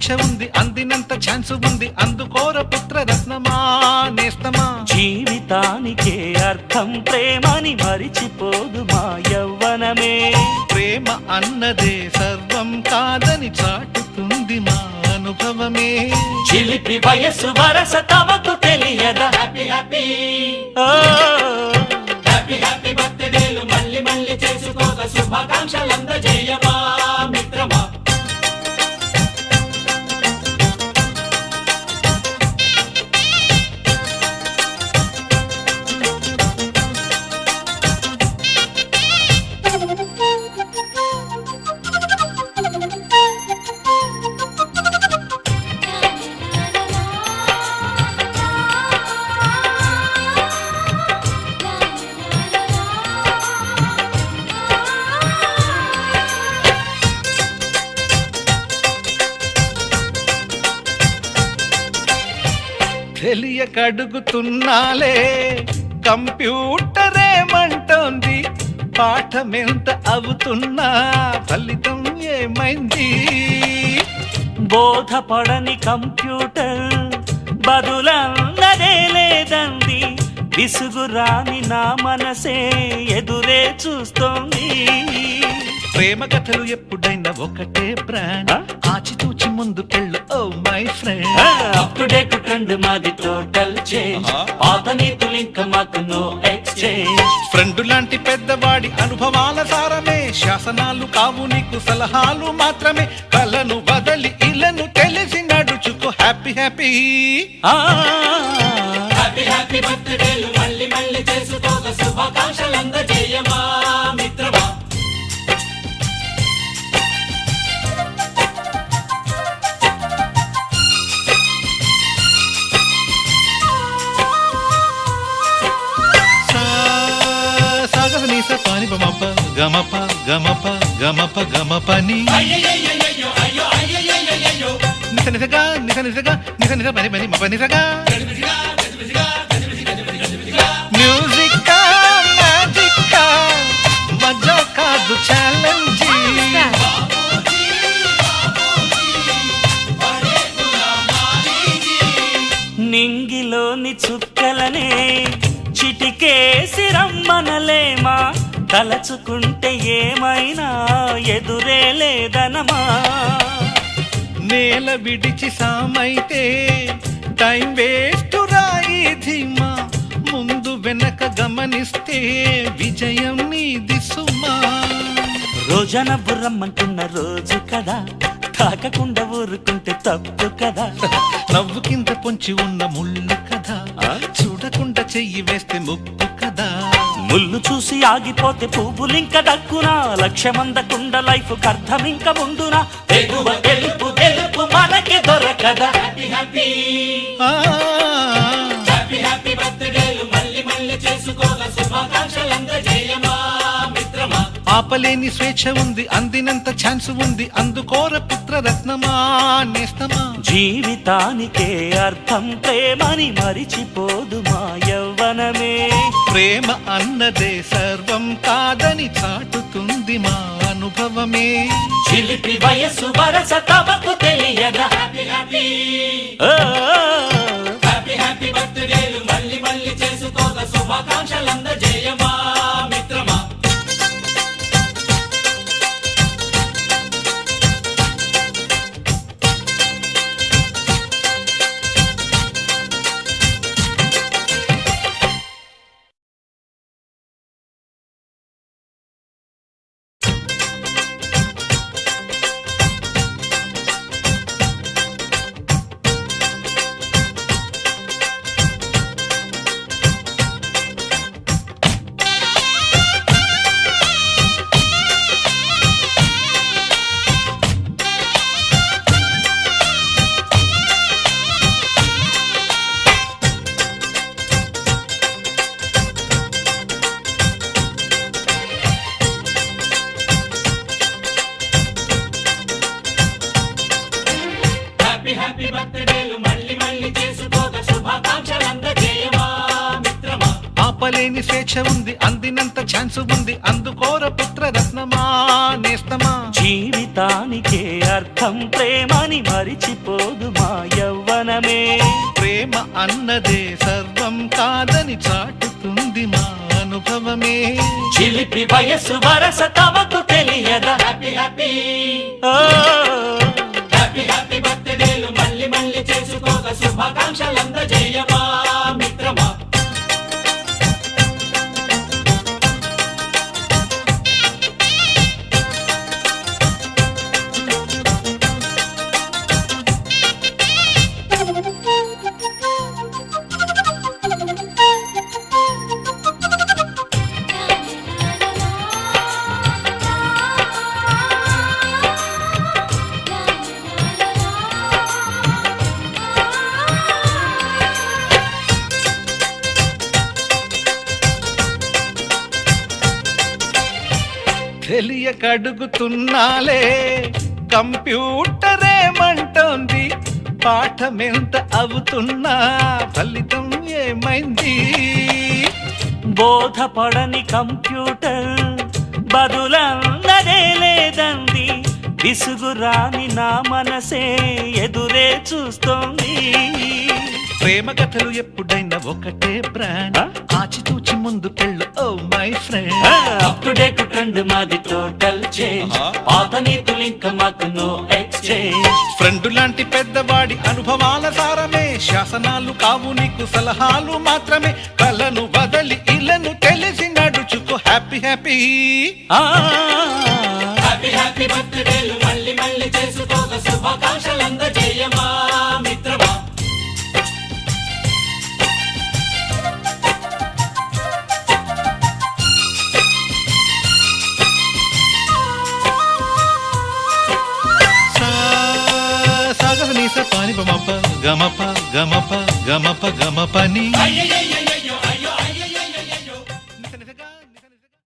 స్వేచ్ఛ ఉంది, అందినంత ఛాన్స్ ఉంది, అందుకోర పుత్ర రత్నమా నేస్తమా. జీవితానికే అర్థం ప్రేమని మరిచిపోదు మా యవ్వనమే. ప్రేమ అన్నదే సర్వం కాదని చాటుతుంది మా అనుభవమే. చిలిపి వయసు వరస తమకు తెలియదా. హ్యాపీ హ్యాపీ హ్యాపీ హ్యాపీ బర్త్డేలు మళ్ళీ మళ్ళీ చేసుకోక శుభాకాంక్షలందజేయమా మిత్రమా. తెలియక అడుగుతున్నాలే కంప్యూటరేమంటోంది, పాఠమెంత అవుతున్నా ఫలితం ఏమైంది. బోధపడని కంప్యూటర్ బదులన్నదే లేదండి. విసుగురాని నా మనసే ఎదురే చూస్తోంది. ప్రేమ కథలు ఎప్పుడైనా ఒకటే బ్రాండ్, ఆచితూచి ముందుకెళ్ళు oh my friend. Up to date trend మాది టోటల్ చేంజ్, పాత నీతులు ఇంకా మాకు నో ఎక్స్చేంజ్. ఫ్రెండ్ లాంటి పెద్దవాడి అనుభవాల సారమే, శాసనాలు కావు నీకు సలహాలు మాత్రమే. కలను బదలి ఇలను తెలిసి నడుచుకో హ్యాపీ హ్యాపీ హ్యాపీ హ్యాపీ బర్త్డేలు మళ్ళీ మళ్ళీ చేసుకోక శుభాకాంక్షలందజేయమా మిత్రమా. పాని బమప గమప గమప గమప గమపని నిస నిసగా నిస నిసగా నిస నిస పని పని మప నిసగా. మ్యూజిక్ మ్యాజిక్ మజా కాదు ఛాలెంజ్. నింగిలోని చుక్కలనే చిటికేసి రమ్మనలేమా. తలచుకుంటే ఏమైనా ఎదురే లేదనమా. నేల విడిచి సామైతే టైం వేస్ట్ రాయి ధీమా. ముందు వెనక గమనిస్తే విజయం నీది సుమా. రోజన బుర్రమ్మంటున్న రోజు కదా, తాకకుండా ఊరుకుంటే తప్పు కదా. నవ్వు కింద పొంచి ఉన్న ముళ్ళు కదా, చూడకుండా చెయ్యి వేస్తే ముప్పు కదా. ముళ్ళు చూసి ఆగిపోతే పువ్వులింక దక్కునా. లక్ష్యమందకుండా లైఫ్ అర్థం ఇంక ముందునా. తెగువ తెలుపు తెలుపు మనకి దొరకదా. హ్యాపీ హ్యాపీ హ్యాపీ హ్యాపీ బర్త్డేలు మళ్ళీ మళ్ళీ చేసుకోక శుభాకాంక్షలందజేయమా మిత్రమా. ఆపలేని స్వేచ్ఛ ఉంది, అందినంత ఛాన్స్ ఉంది, అందుకోర పుత్ర రత్నమా నేస్తమా. జీవితానికే అర్థం ప్రేమని మరిచిపోదు మా యవ్వనమే. ప్రేమ అన్నదే సర్వం కాదని చాటుతుంది మా అనుభవమే. చిలిపి వయసు వరస తమకు తెలియదా. హ్యాపీ హ్యాపీ హ్యాపీ హ్యాపీ బర్త్డేలు మళ్ళీ మళ్ళీ చేసుకోక శుభాకాంక్షలందజేయమా మిత్రమా. హ్యాపీ బర్త్డేలు మళ్ళీ మళ్ళీ చేసుకోక శుభాకాంక్షలందజేయమా మిత్రమా. ఆపలేని స్వేచ్ఛ ఉంది, అందినంత ఛాన్స్ ఉంది, అందుకోర పుత్ర రత్నమా నేస్తమా. జీవితానికే అర్థం ప్రేమని మరిచిపోదు మా యవ్వనమే. ప్రేమ అన్నదే సర్వం కాదని చాటుతుంది మా అనుభవమే. చిలిపి వయసు వరస తమకు తెలియదా. హ్యాపీ హ్యాపీ హ్యాపీ హ్యాపీ బర్త్డేలు మళ్ళీ మళ్ళీ చేసుకోక శుభాకాంక్షలందజేయమా మిత్రమా. తెలియకడుగుతున్నాలే కంప్యూటర్ ఏమంటోంది, పాఠమెంత అవుతున్నా ఫలితం ఏమైంది. బోధపడని కంప్యూటర్ బదులన్నదే లేదంది, విసుగురాని నా మనసే ఎదురే చూస్తోంది. ప్రేమ కథలు ఎప్పుడైనా ఒకటే బ్రాండ్, ఆచితూచి ముందు పెళ్ళు oh my friend. Up to date trend మాది టోటల్ చేంజ్, పాత నీతులు ఇంకా మాకు నో ఎక్స్చేంజ్. ఫ్రెండ్ లాంటి పెద్దవాడి అనుభవాల సారమే, శాసనాలు కావు నీకు సలహాలు మాత్రమే. కలను వదలి ఇలను తెలిసి నడుచుకో హ్యాపీ హ్యాపీ. హ్యాపీ హ్యాపీ బర్త్డేలు మళ్ళీ మళ్ళీ చేసుకోక శుభాకాంక్షలందజేయమా మిత్రమా. సాగ నీస పాని బమప గమప గమప గమప గమపని.